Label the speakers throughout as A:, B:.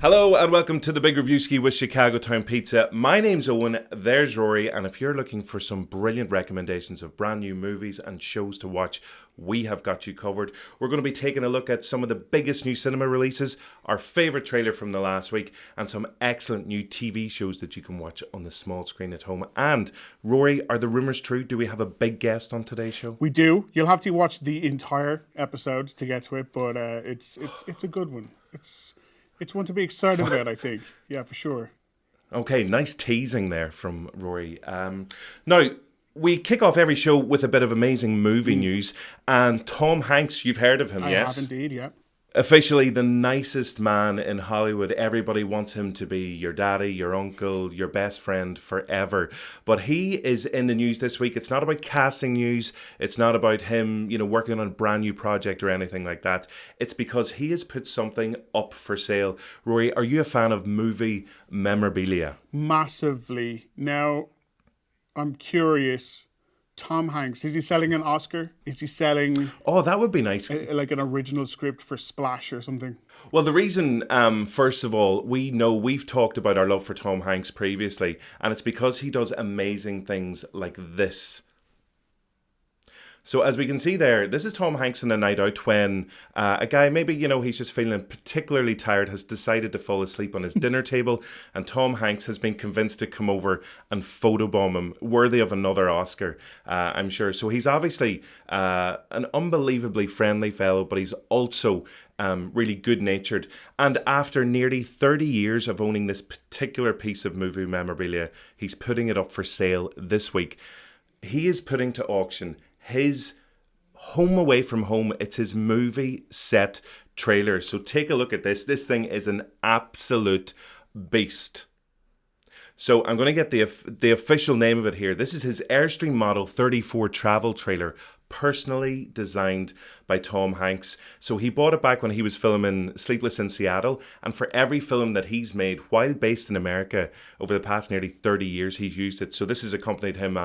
A: Hello and welcome to the Big Reviewski with Chicago Town Pizza. My name's Eoghan, there's Rory, and if you're looking for some brilliant recommendations of brand new movies and shows to watch, we have got you covered. We're going to be taking a look at some of the biggest new cinema releases, our favourite trailer from the last week, and some excellent new TV shows that you can watch on the small screen at home. And, Rory, are the rumours true? Do we have a big guest on today's show?
B: We do. You'll have to watch the entire episode to get to it, but it's a good one. It's one to be excited about, I think. Yeah, for sure.
A: Okay, nice teasing there from Rory. Now, we kick off every show with a bit of amazing movie news, and Tom Hanks, you've heard of him, yes?
B: I have indeed, yeah.
A: Officially the nicest man in Hollywood. Everybody wants him to be your daddy, your uncle, your best friend forever. But he is in the news this week. It's not about casting news. It's not about him, working on a brand new project or anything like that. It's because he has put something up for sale. Rory, are you a fan of movie memorabilia?
B: Massively. Now, I'm curious. Tom Hanks, is he selling an Oscar? Is he selling...
A: Oh, that would be nice.
B: Like an original script for Splash or something?
A: Well, the reason, first of all, we've talked about our love for Tom Hanks previously, and it's because he does amazing things like this. So as we can see there, this is Tom Hanks on a night out when a guy, maybe, he's just feeling particularly tired, has decided to fall asleep on his dinner table, and Tom Hanks has been convinced to come over and photobomb him, worthy of another Oscar, I'm sure. So he's obviously an unbelievably friendly fellow, but he's also really good-natured. And after nearly 30 years of owning this particular piece of movie memorabilia, he's putting it up for sale this week. He is putting to auction his Home Away from Home. It's his movie set trailer. So take a look at this. This thing is an absolute beast. So I'm going to get the official name of it here. This is his Airstream Model 34 travel trailer, personally designed by Tom Hanks. So he bought it back when he was filming Sleepless in Seattle, and for every film that he's made while based in America over the past nearly 30 years, he's used it. So this has accompanied him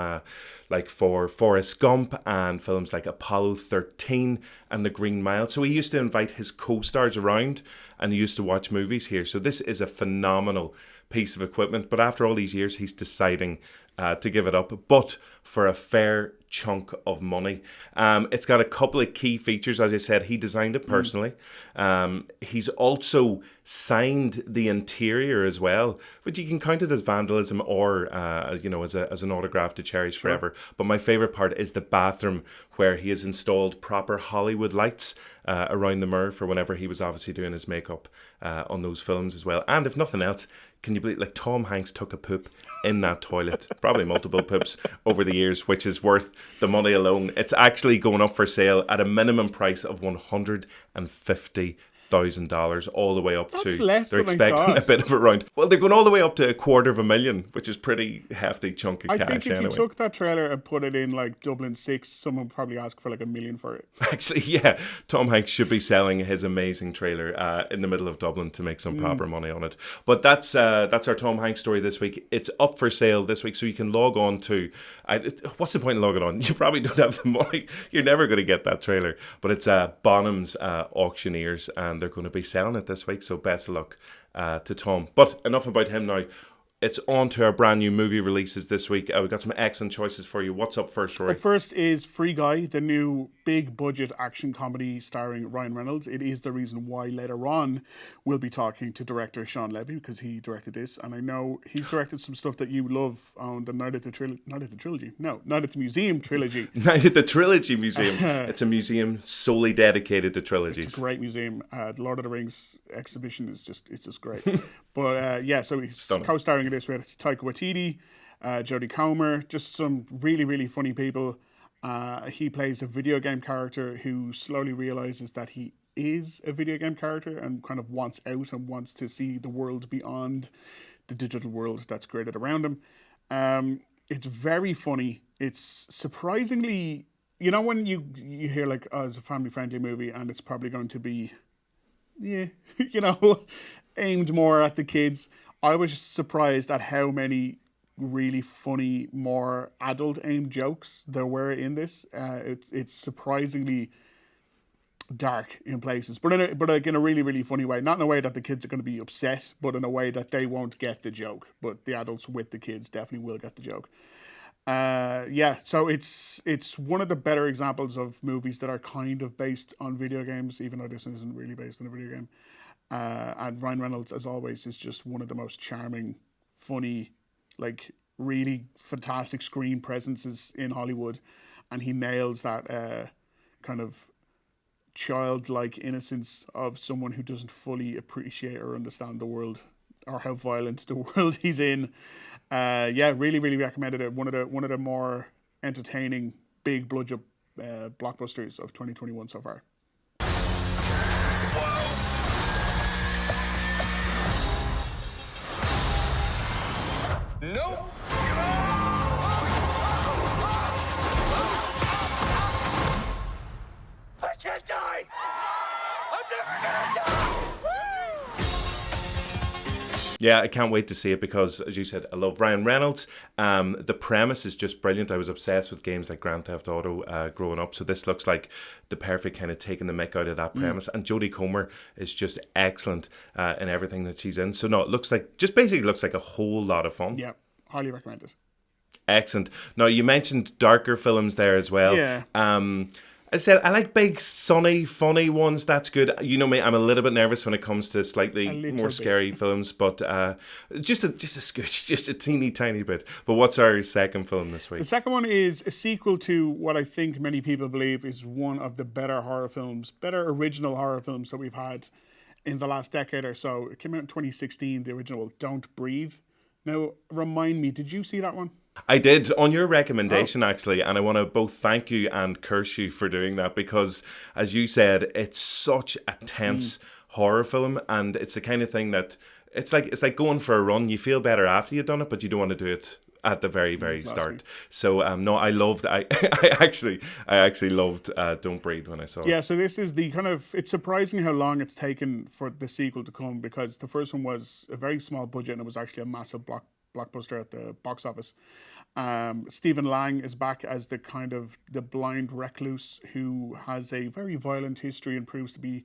A: like for Forrest Gump and films like Apollo 13 and The Green Mile. So he used to invite his co-stars around and he used to watch movies here. So this is a phenomenal piece of equipment, but after all these years he's deciding to give it up, but for a fair chunk of money. It's got a couple of key features. As I said, he designed it personally. He's also signed the interior as well, which you can count it as vandalism or as an autograph to cherish forever. But my favorite part is the bathroom, where he has installed proper Hollywood lights around the mirror for whenever he was obviously doing his makeup on those films as well. And if nothing else, can you believe, Tom Hanks took a poop in that toilet, probably multiple poops over the years, which is worth the money alone. It's actually going up for sale at a minimum price of $150,000 all the way up to, they're expecting a bit of a round. Well, they're going all the way up to $250,000, which is pretty hefty chunk of cash anyway.
B: I think if you took that trailer and put it in like Dublin 6, someone would probably ask for like $1 million for it.
A: Actually, yeah, Tom Hanks should be selling his amazing trailer in the middle of Dublin to make some proper money on it. But that's our Tom Hanks story this week. It's up for sale this week, so you can log on to... what's the point of logging on? You probably don't have the money. You're never going to get that trailer. But it's Bonham's Auctioneers, and they're going to be selling it this week, so best of luck to Tom. But enough about him now. It's on to our brand new movie releases this week. We've got some excellent choices for you. What's up first, Rory?
B: Up first is Free Guy, the new big budget action comedy starring Ryan Reynolds. It is the reason why later on we'll be talking to director Sean Levy, because he directed this, and I know he's directed some stuff that you love on the Night at the Museum trilogy.
A: Night at the Trilogy Museum. It's a museum solely dedicated to trilogies.
B: It's a great museum. The Lord of the Rings exhibition is just great. But so he's
A: stunning.
B: Co-starring in this with Taika Waititi, Jodie Comer, just some really, really funny people. He plays a video game character who slowly realizes that he is a video game character and kind of wants out and wants to see the world beyond the digital world that's created around him. It's very funny. It's surprisingly, when you hear like, it's a family-friendly movie and it's probably going to be, aimed more at the kids. I was surprised at how many really funny, more adult-aimed jokes there were in this. It's surprisingly dark in places, but like in a really, really funny way. Not in a way that the kids are going to be upset, but in a way that they won't get the joke. But the adults with the kids definitely will get the joke. So it's one of the better examples of movies that are kind of based on video games, even though this isn't really based on a video game. And Ryan Reynolds, as always, is just one of the most charming, funny, like really fantastic screen presences in Hollywood, and he nails that kind of childlike innocence of someone who doesn't fully appreciate or understand the world or how violent the world he's in. Really, really recommended it. One of the more entertaining big bloodshot blockbusters of 2021 so far.
C: Nope. I can't die. I'm never gonna die.
A: Yeah, I can't wait to see it because, as you said, I love Ryan Reynolds. The premise is just brilliant. I was obsessed with games like Grand Theft Auto growing up, so this looks like the perfect kind of taking the mick out of that premise. And Jodie Comer is just excellent in everything that she's in. So no, it looks like a whole lot of fun.
B: Yeah, highly recommend it.
A: Excellent. Now, you mentioned darker films there as well.
B: Yeah.
A: I said I like big, sunny, funny ones. That's good. You know me, I'm a little bit nervous when it comes to slightly more scary films, but just a scooch, just a teeny tiny bit. But what's our second film this week?
B: The second one is a sequel to what I think many people believe is one of the better original horror films that we've had in the last decade or so. It came out in 2016, the original Don't Breathe. Now, remind me, did you see that one?
A: I did, on your recommendation, actually, and I want to both thank you and curse you for doing that because, as you said, it's such a tense horror film, and it's the kind of thing that it's like going for a run. You feel better after you've done it, but you don't want to do it at the very, very start. So, no, I loved. I actually loved Don't Breathe when I saw it.
B: Yeah, so this is the kind of. It's surprising how long it's taken for the sequel to come because the first one was a very small budget and it was actually a massive blockbuster at the box office. Stephen Lang is back as the blind recluse who has a very violent history and proves to be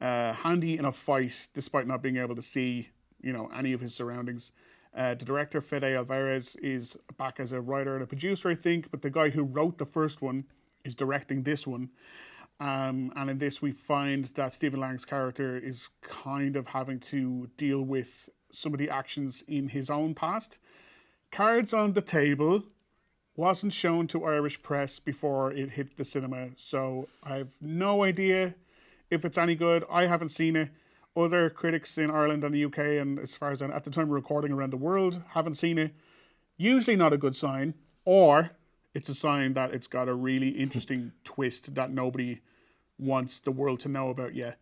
B: handy in a fight despite not being able to see, any of his surroundings. The director Fede Alvarez is back as a writer and a producer, I think, but the guy who wrote the first one is directing this one. And in this, we find that Stephen Lang's character is kind of having to deal with some of the actions in his own past. Cards on the Table wasn't shown to Irish press before it hit the cinema, so I have no idea if it's any good. I haven't seen it. Other critics in Ireland and the UK, and as far as at the time of recording around the world, haven't seen it. Usually not a good sign, or it's a sign that it's got a really interesting twist that nobody wants the world to know about yet.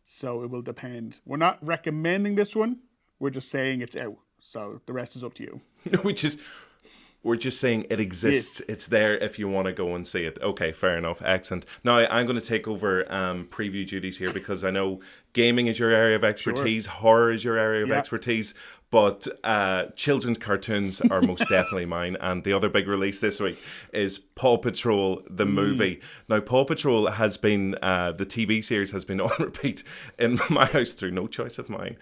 B: So it will depend. We're not recommending this one. We're just saying it's out. So the rest is up to you.
A: We're just saying it exists. Yes. It's there if you want to go and see it. Okay, fair enough. Excellent. Now, I'm going to take over preview duties here because I know gaming is your area of expertise, horror is your area of expertise, but children's cartoons are most definitely mine. And the other big release this week is Paw Patrol, the movie. Now, Paw Patrol has been, the TV series has been on repeat in my house through no choice of mine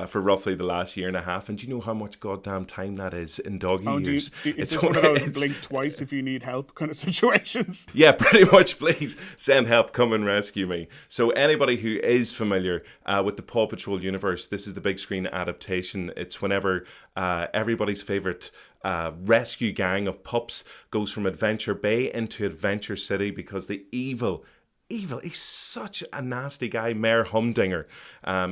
A: for roughly the last year and a half. And do you know how much goddamn time that is in doggy years?
B: It's one of those blink twice if you need help kind of situations.
A: Yeah, pretty much. Please send help, come and rescue me. So anybody who is familiar with the Paw Patrol universe, this is the big screen adaptation. It's whenever everybody's favourite rescue gang of pups goes from Adventure Bay into Adventure City because the evil, he's such a nasty guy, Mayor Humdinger,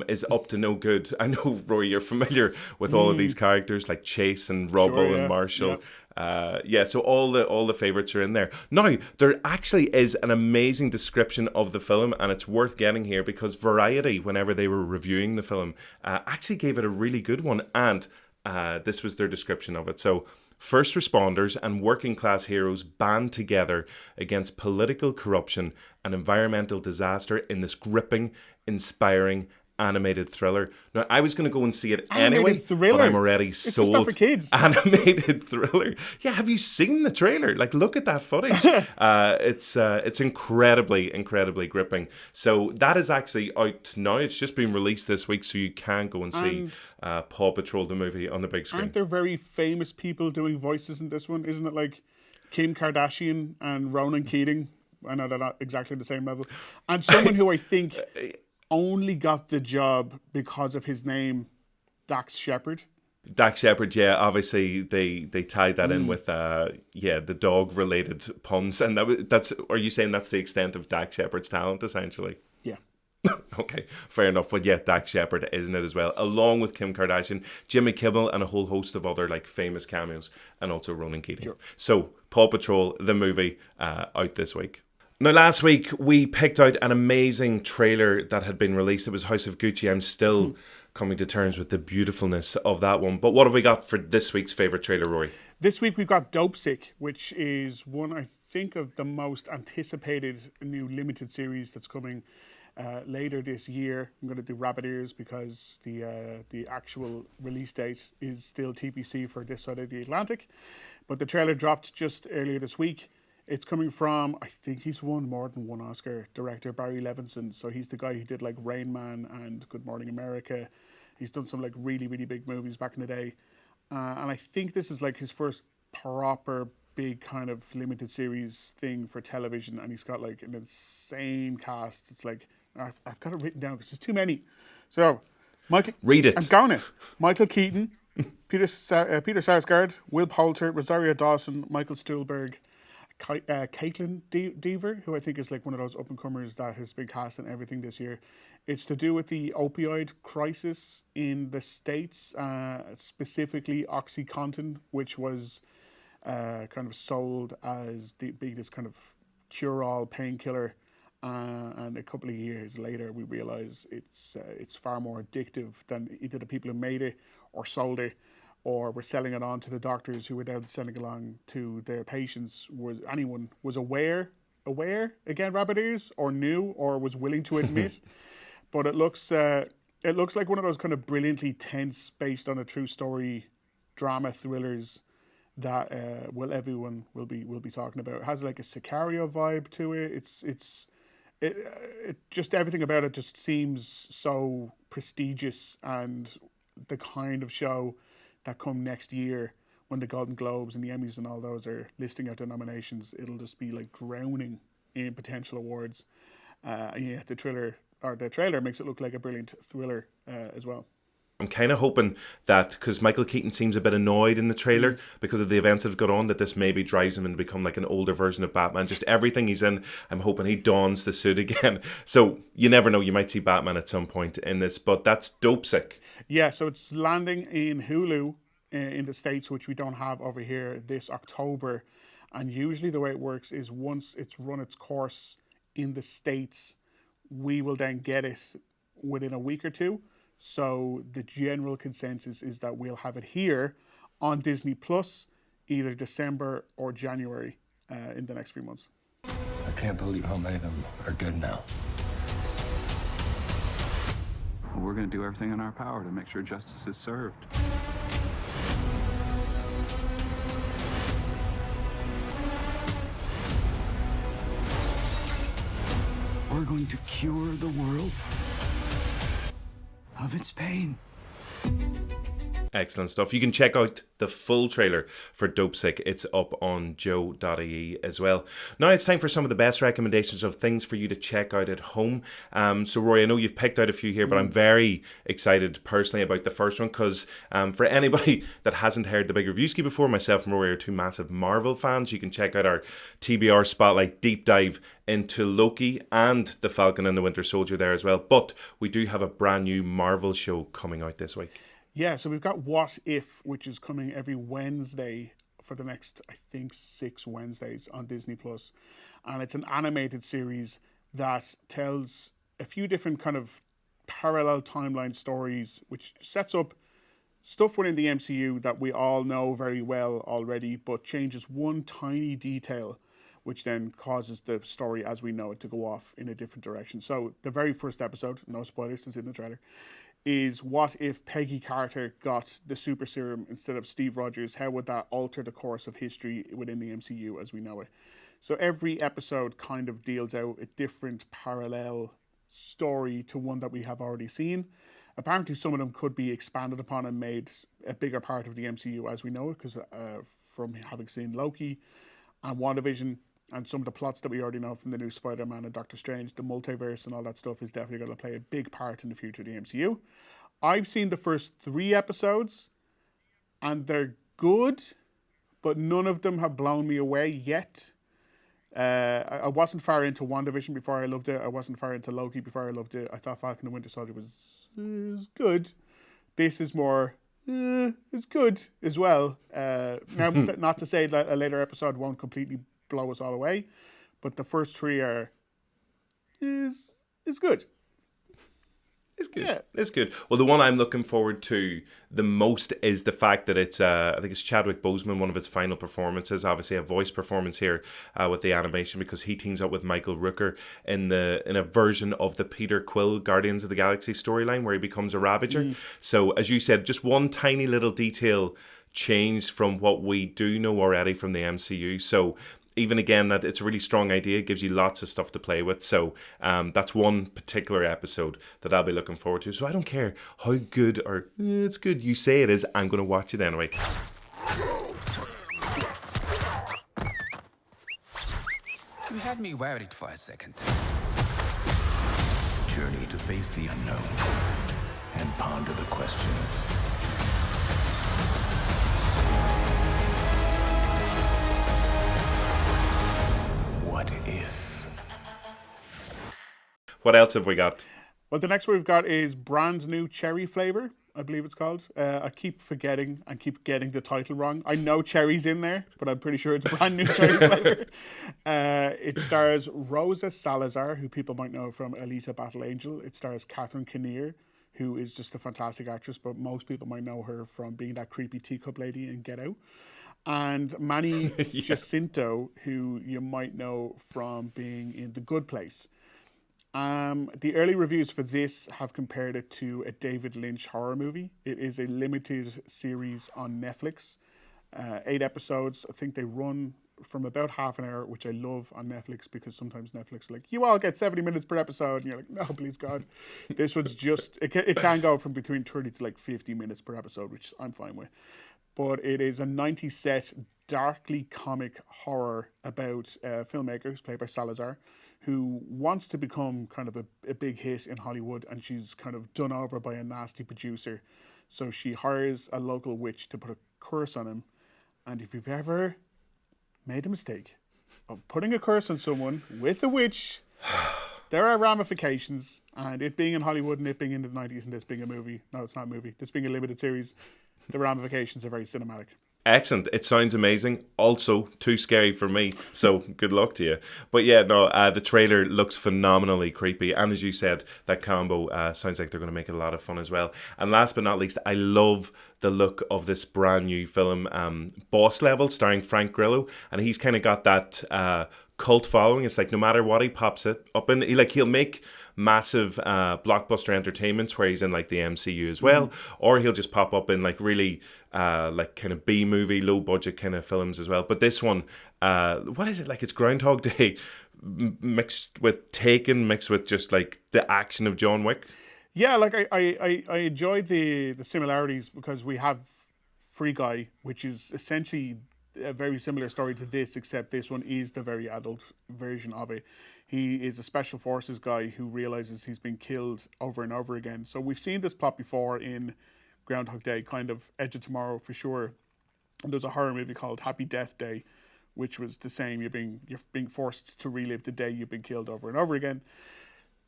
A: is up to no good. I know, Rory, you're familiar with all of these characters like Chase and Rubble and Marshall. So all the favourites are in there. Now, there actually is an amazing description of the film, and it's worth getting here because Variety, whenever they were reviewing the film, actually gave it a really good one, and this was their description of it. So, first responders and working class heroes band together against political corruption and environmental disaster in this gripping, inspiring, animated thriller. Now, I was going to go and see it
B: Animated
A: anyway,
B: thriller?
A: but I'm already
B: It's
A: sold.
B: just not for kids.
A: Animated thriller. Yeah, have you seen the trailer? Like, look at that footage. It's incredibly gripping. So that is actually out now. It's just been released this week, so you can go and see Paw Patrol the movie on the big screen.
B: Aren't there very famous people doing voices in this one? Isn't it like Kim Kardashian and Ronan Keating? I know they're not exactly the same level. And someone who I think only got the job because of his name, Dax Shepard.
A: Dax Shepard, yeah, obviously they tied that in with the dog related puns, and that's. Are you saying that's the extent of Dax Shepard's talent, essentially?
B: Yeah.
A: Okay, fair enough. But yeah, Dax Shepard is in it as well, along with Kim Kardashian, Jimmy Kimmel, and a whole host of other like famous cameos, and also Ronan Keating. Sure. So Paw Patrol, the movie, out this week. Now, last week, we picked out an amazing trailer that had been released. It was House of Gucci. I'm still coming to terms with the beautifulness of that one. But what have we got for this week's favourite trailer, Rory?
B: This week, we've got Dopesick, which is one, I think, of the most anticipated new limited series that's coming later this year. I'm going to do rabbit ears because the actual release date is still TBC for this side of the Atlantic. But the trailer dropped just earlier this week. It's coming from, I think he's won more than one Oscar, director Barry Levinson. So he's the guy who did like Rain Man and Good Morning America. He's done some like really big movies back in the day. And I think this is like his first proper big kind of limited series thing for television. And he's got like an insane cast. It's like, I've got it written down because there's too many. So, Michael.
A: Read it.
B: I'm going it. Michael Keaton, Peter Sarsgaard, Will Poulter, Rosario Dawson, Michael Stuhlbarg, Caitlin Dever, who I think is like one of those up-and-comers that has been cast in everything this year. It's to do with the opioid crisis in the States, specifically OxyContin, which was kind of sold as this kind of cure-all painkiller. And a couple of years later, we realise it's far more addictive than either the people who made it or sold it, or were selling it on to the doctors who were then selling along to their patients. Was anyone was aware again, rabbit ears, or knew, or was willing to admit? But it looks like one of those kind of brilliantly tense, based on a true story, drama thrillers that everyone will be talking about. It has like a Sicario vibe to it. It just everything about it just seems so prestigious, and the kind of show that come next year when the Golden Globes and the Emmys and all those are listing out their nominations, it'll just be like drowning in potential awards. The trailer makes it look like a brilliant thriller as well.
A: I'm kind of hoping that, because Michael Keaton seems a bit annoyed in the trailer because of the events that have gone on, that this maybe drives him and become like an older version of Batman. Just everything he's in, I'm hoping he dons the suit again. So you never know, you might see Batman at some point in this, but that's Dopesick.
B: Yeah, so it's landing in Hulu in the States, which we don't have over here, this October. And usually the way it works is once it's run its course in the States, we will then get it within a week or two. So the general consensus is that we'll have it here on Disney Plus either December or January in the next few months.
D: I can't believe how many of them are good now.
E: We're going to do everything in our power to make sure justice is served. We're going to cure the world of its pain.
A: Excellent stuff. You can check out the full trailer for Dopesick. It's up on JOE.ie as well. Now it's time for some of the best recommendations of things for you to check out at home. So Rory, I know you've picked out a few here, but I'm very excited personally about the first one because for anybody that hasn't heard the Big Reviewski before, myself and Rory are two massive Marvel fans. You can check out our TBR Spotlight deep dive into Loki and the Falcon and the Winter Soldier there as well. But we do have a brand new Marvel show coming out this week.
B: Yeah, so we've got What If, which is coming every Wednesday for the next, I think, 6 Wednesdays on Disney+. And it's an animated series that tells a few different kind of parallel timeline stories, which sets up stuff within the MCU that we all know very well already, but changes one tiny detail which then causes the story as we know it to go off in a different direction. So the very first episode, no spoilers, it's in the trailer, is what if Peggy Carter got the super serum instead of Steve Rogers? How would that alter the course of history within the MCU as we know it? So every episode kind of deals out a different parallel story to one that we have already seen. Apparently some of them could be expanded upon and made a bigger part of the MCU as we know it, because from having seen Loki and WandaVision and some of the plots that we already know from the new Spider-Man and Doctor Strange, the multiverse and all that stuff is definitely going to play a big part in the future of the MCU. I've seen the first 3 episodes and they're good, but none of them have blown me away yet. I wasn't far into WandaVision before I loved it. I wasn't far into Loki before I loved it. I thought Falcon and Winter Soldier was good. This is more, it's good as well. Now, not to say that a later episode won't completely blow us all away, but the first 3 is good.
A: It's good.
B: Yeah.
A: It's good. Well, the one I'm looking forward to the most is the fact that it's, I think it's Chadwick Boseman, one of his final performances. Obviously, a voice performance here with the animation, because he teams up with Michael Rooker in a version of the Peter Quill Guardians of the Galaxy storyline where he becomes a Ravager. So, as you said, just one tiny little detail changed from what we do know already from the MCU. So, even again, that it's a really strong idea. It gives you lots of stuff to play with. So that's one particular episode that I'll be looking forward to. So I don't care how good or it's good you say it is, I'm going to watch it anyway.
F: You had me worried for a second.
C: Journey to face the unknown and ponder the question. What if?
A: What else have we got?
B: Well, the next one we've got is brand new cherry flavor, I believe it's called. I keep forgetting and keep getting the title wrong. I know cherry's in there, but I'm pretty sure it's brand new cherry flavor. It stars Rosa Salazar, who people might know from Alita Battle Angel. It stars Catherine Kinnear, who is just a fantastic actress, but most people might know her from being that creepy teacup lady in Get Out. And Manny Jacinto, who you might know from being in The Good Place. The early reviews for this have compared it to a David Lynch horror movie. It is a limited series on Netflix. 8 episodes. I think they run from about half an hour, which I love on Netflix, because sometimes Netflix like, you all get 70 minutes per episode, and you're like, no, please God. This one's just, it can go from between 30 to like 50 minutes per episode, which I'm fine with. But it is a 90s set, darkly comic horror about a filmmaker who's played by Salazar, who wants to become kind of a big hit in Hollywood, and she's kind of done over by a nasty producer. So she hires a local witch to put a curse on him. And if you've ever made the mistake of putting a curse on someone with a witch, there are ramifications. And it being in Hollywood and it being in the 90s and this being a movie, no, it's not a movie, this being a limited series, the ramifications are very cinematic.
A: Excellent. It sounds amazing. Also, too scary for me. So, good luck to you. But yeah, no, the trailer looks phenomenally creepy. And as you said, that combo sounds like they're going to make it a lot of fun as well. And last but not least, I love the look of this brand new film, Boss Level, starring Frank Grillo. And he's kind of got that cult following. It's like no matter what he pops it up in, he'll make massive blockbuster entertainments where he's in like the MCU as well, or he'll just pop up in like really like kind of B movie, low budget kind of films as well. But this one, what is it like? It's Groundhog Day mixed with Taken, mixed with just like the action of John Wick.
B: Yeah, like I enjoy the similarities, because we have Free Guy, which is essentially a very similar story to this, except this one is the very adult version of it. He is a special forces guy who realizes he's been killed over and over again. So we've seen this plot before in Groundhog Day, kind of Edge of Tomorrow for sure. And there's a horror movie called Happy Death Day, which was the same. You're being forced to relive the day you've been killed over and over again.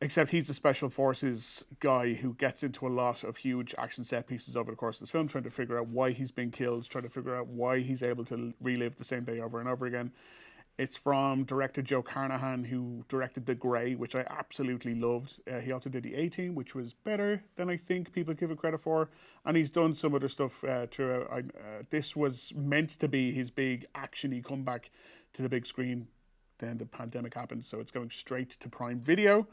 B: Except he's a special forces guy who gets into a lot of huge action set pieces over the course of this film, trying to figure out why he's been killed, trying to figure out why he's able to relive the same day over and over again. It's from director Joe Carnahan, who directed The Grey, which I absolutely loved. He also did The A-Team, which was better than I think people give it credit for. And he's done some other stuff throughout. This was meant to be his big action-y comeback to the big screen. then the pandemic happened. So it's going straight to Prime Video.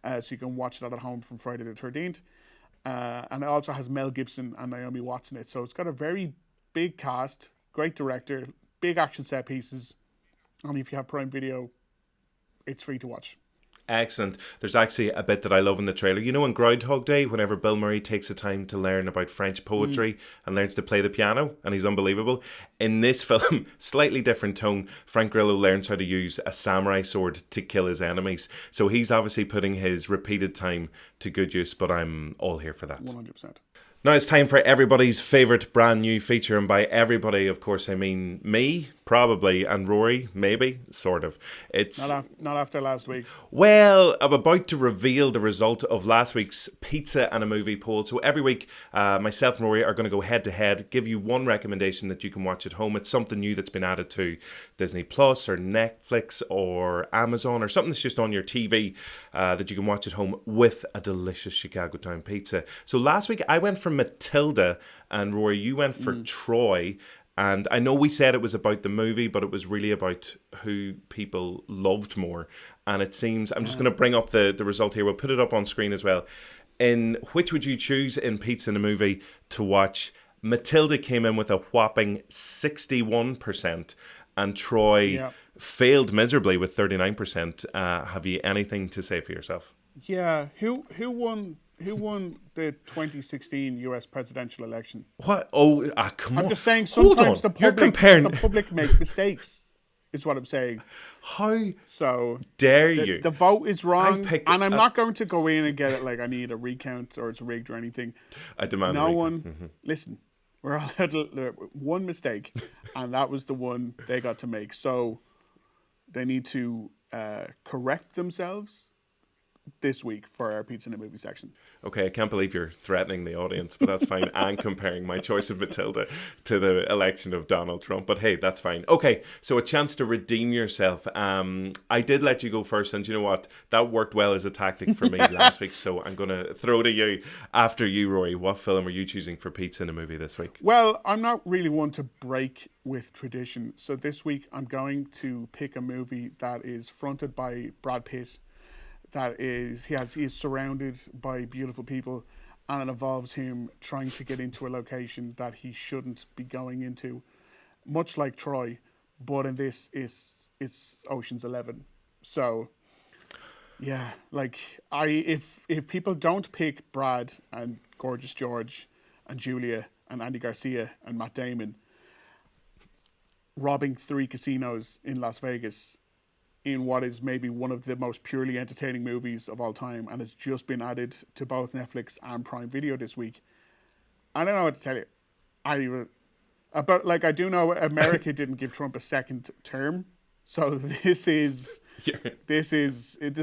B: So you can watch that at home from Friday the 13th. And it also has Mel Gibson and Naomi Watts in it. So it's got a very big cast, great director, big action set pieces. And if you have Prime Video, it's free to watch.
A: Excellent. There's actually a bit that I love in the trailer. You know, on Groundhog Day, whenever Bill Murray takes the time to learn about French poetry and learns to play the piano, and he's unbelievable. In this film, slightly different tone, Frank Grillo learns how to use a samurai sword to kill his enemies. So he's obviously putting his repeated time to good use, but I'm all here for that.
B: 100%.
A: Now it's time for everybody's favourite brand new feature, and by everybody, of course, I mean me, probably, and Rory, maybe, sort of. It's
B: not after last week.
A: Well, I'm about to reveal the result of last week's pizza and a movie poll. So every week, myself and Rory are going to go head to head, give you one recommendation that you can watch at home. It's something new that's been added to Disney Plus or Netflix or Amazon, or something that's just on your TV that you can watch at home with a delicious Chicago Town pizza. So last week I went for Matilda, and Rory, you went for Troy. And I know we said it was about the movie, but it was really about who people loved more. And it seems, I'm just going to bring up the result here. We'll put it up on screen as well. In which would you choose in Pizza in a Movie to watch? Matilda came in with a whopping 61%, and Troy failed miserably with 39%. Have you anything to say for yourself?
B: Yeah, who won? Who won the 2016 US presidential election?
A: What? Oh, come on.
B: I'm just saying sometimes the public make mistakes, is what I'm saying.
A: How
B: so
A: dare you?
B: The vote is wrong, and I'm not going to go in and get it like I need a recount or it's rigged or anything.
A: I demand
B: no
A: a
B: one,
A: recount.
B: listen, we're all had one mistake, and that was the one they got to make. So they need to correct themselves this week for our Pizza in a Movie section.
A: Okay, I can't believe you're threatening the audience, but that's fine. And comparing my choice of Matilda to the election of Donald Trump. But hey, that's fine. Okay, so a chance to redeem yourself. I did let you go first, and you know what? That worked well as a tactic for me last week. So I'm going to throw to you after you, Rory. What film are you choosing for Pizza in a Movie this week?
B: Well, I'm not really one to break with tradition. So this week I'm going to pick a movie that is fronted by Brad Pitt. That is, he is surrounded by beautiful people, and it involves him trying to get into a location that he shouldn't be going into, much like Troy, but in this it's Ocean's 11. So, yeah, like if people don't pick Brad and Gorgeous George and Julia and Andy Garcia and Matt Damon robbing 3 casinos in Las Vegas in what is maybe one of the most purely entertaining movies of all time, and it's just been added to both Netflix and Prime Video this week. I don't know what to tell you. I do know America didn't give Trump a second term, so it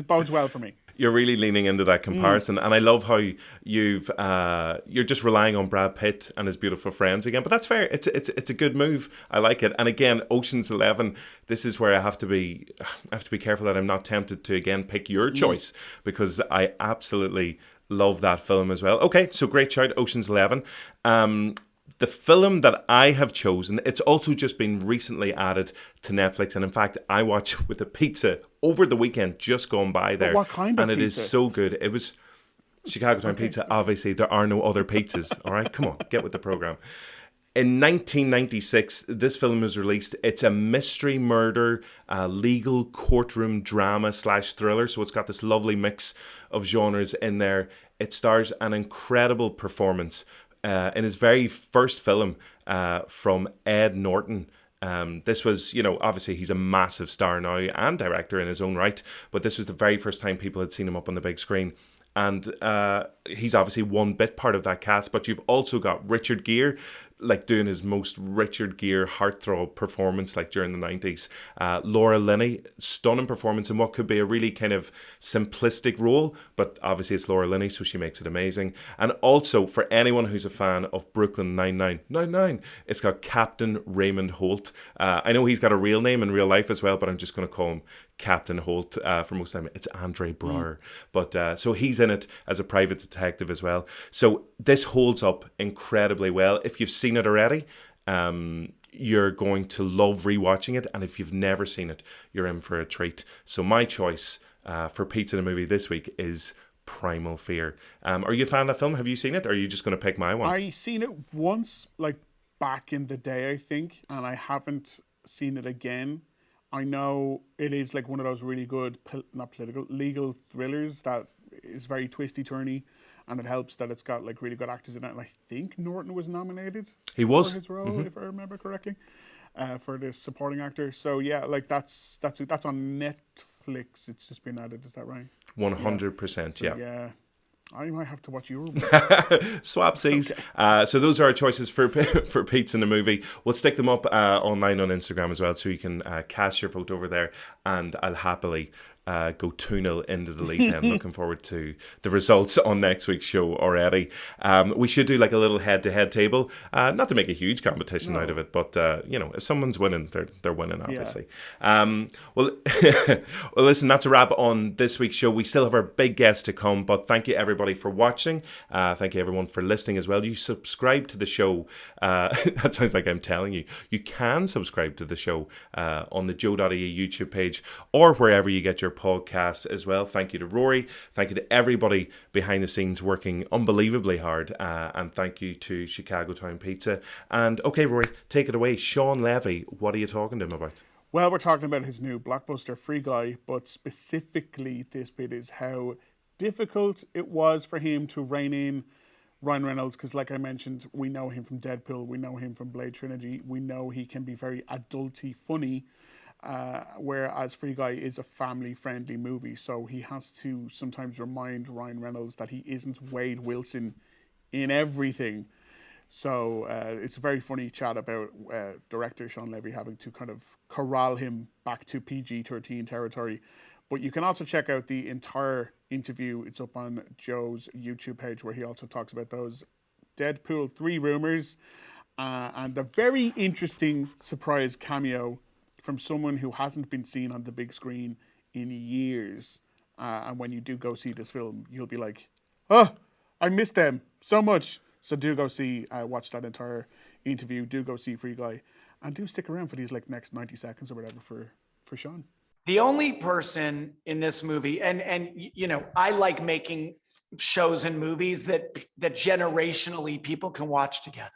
B: bodes well for me.
A: You're really leaning into that comparison, and I love how you're just relying on Brad Pitt and his beautiful friends again. But that's fair. It's a good move. I like it. And again, Ocean's 11. This is where I have to be careful that I'm not tempted to again pick your choice, because I absolutely love that film as well. Okay, so great shout, Ocean's 11. The film that I have chosen, it's also just been recently added to Netflix, and in fact, I watched with a pizza over the weekend, just gone by there.
B: But what kind of
A: and it
B: pizza?
A: Is so good. It was Chicago Town pizza. Obviously, there are no other pizzas. All right, come on, get with the program. In 1996, this film was released. It's a mystery murder, legal courtroom drama / thriller. So it's got this lovely mix of genres in there. It stars an incredible performance in his very first film from Ed Norton. This was, obviously he's a massive star now and director in his own right, but this was the very first time people had seen him up on the big screen. And he's obviously one bit part of that cast, but you've also got Richard Gere, like doing his most Richard Gere heartthrob performance, like during the 90s. Laura Linney, stunning performance in what could be a really kind of simplistic role, but obviously it's Laura Linney, so she makes it amazing. And also, for anyone who's a fan of Brooklyn Nine-Nine, it's got Captain Raymond Holt. I know he's got a real name in real life as well, but I'm just going to call him Captain Holt for most of the time. It's Andre Braugher. But so he's in it as a private detective as well. So this holds up incredibly well. If you've seen it already, you're going to love rewatching it. And if you've never seen it, you're in for a treat. So my choice for Pizza the Movie this week is Primal Fear. Are you a fan of that film? Have you seen it? Or are you just going to pick my one?
B: I seen it once, like back in the day, I think, and I haven't seen it again. I know it is like one of those really good, legal thrillers that is very twisty turny, and it helps that it's got like really good actors in it. And I think Norton was nominated.
A: He was
B: for his role, if I remember correctly, for the supporting actor. So yeah, like that's on Netflix. It's just been added. Is that right?
A: 100%.
B: So,
A: yeah.
B: Yeah. I might have to watch your one.
A: Swapsies. Okay. So those are our choices for Pizza in the Movie. We'll stick them up online on Instagram as well, so you can cast your vote over there, and I'll happily go 2-0 into the lead then. Looking forward to the results on next week's show already. We should do like a little head-to-head table, not to make a huge competition out of it, but if someone's winning, they're winning, obviously. Yeah. Well, listen, that's a wrap on this week's show. We still have our big guest to come, but thank you everybody for watching. Thank you everyone for listening as well. You subscribe to the show. That sounds like I'm telling you. You can subscribe to the show on the JOE.ie YouTube page, or wherever you get your podcasts as well. Thank you to Rory. Thank you to everybody behind the scenes working unbelievably hard. And thank you to Chicago Town Pizza. And okay, Rory, take it away. Sean Levy, what are you talking to him about?
B: Well, we're talking about his new blockbuster, Free Guy, but specifically this bit is how difficult it was for him to rein in Ryan Reynolds, because like I mentioned, we know him from Deadpool, we know him from Blade Trilogy, we know he can be very adulty funny, whereas Free Guy is a family-friendly movie, so he has to sometimes remind Ryan Reynolds that he isn't Wade Wilson in everything. So it's a very funny chat about director Sean Levy having to kind of corral him back to PG-13 territory. But you can also check out the entire interview. It's up on Joe's YouTube page, where he also talks about those Deadpool 3 rumors and a very interesting surprise cameo from someone who hasn't been seen on the big screen in years. And when you do go see this film, you'll be like, oh, I missed them so much. So do go watch that entire interview. Do go see Free Guy. And do stick around for these like next 90 seconds or whatever for Shawn.
G: The only person in this movie, and I like making shows and movies that generationally people can watch together,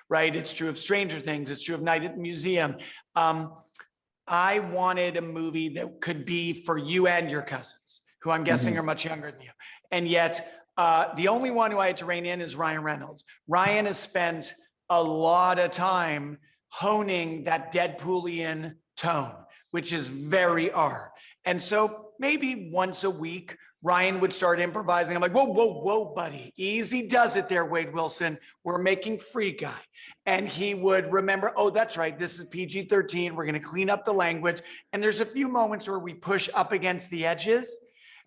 G: right? It's true of Stranger Things. It's true of Night at the Museum. I wanted a movie that could be for you and your cousins, who I'm guessing are much younger than you. And yet the only one who I had to rein in is Ryan Reynolds. Ryan has spent a lot of time honing that Deadpoolian tone, which is very R. And so maybe once a week, Ryan would start improvising. I'm like, whoa, buddy. Easy does it there, Wade Wilson. We're making Free Guy. And he would remember, oh, that's right. This is PG-13. We're going to clean up the language. And there's a few moments where we push up against the edges.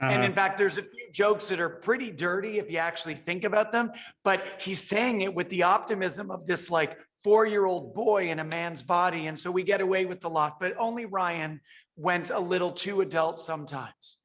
G: And in fact, there's a few jokes that are pretty dirty if you actually think about them. But he's saying it with the optimism of this like 4-year-old boy in a man's body. And so we get away with a lot. But only Ryan went a little too adult sometimes.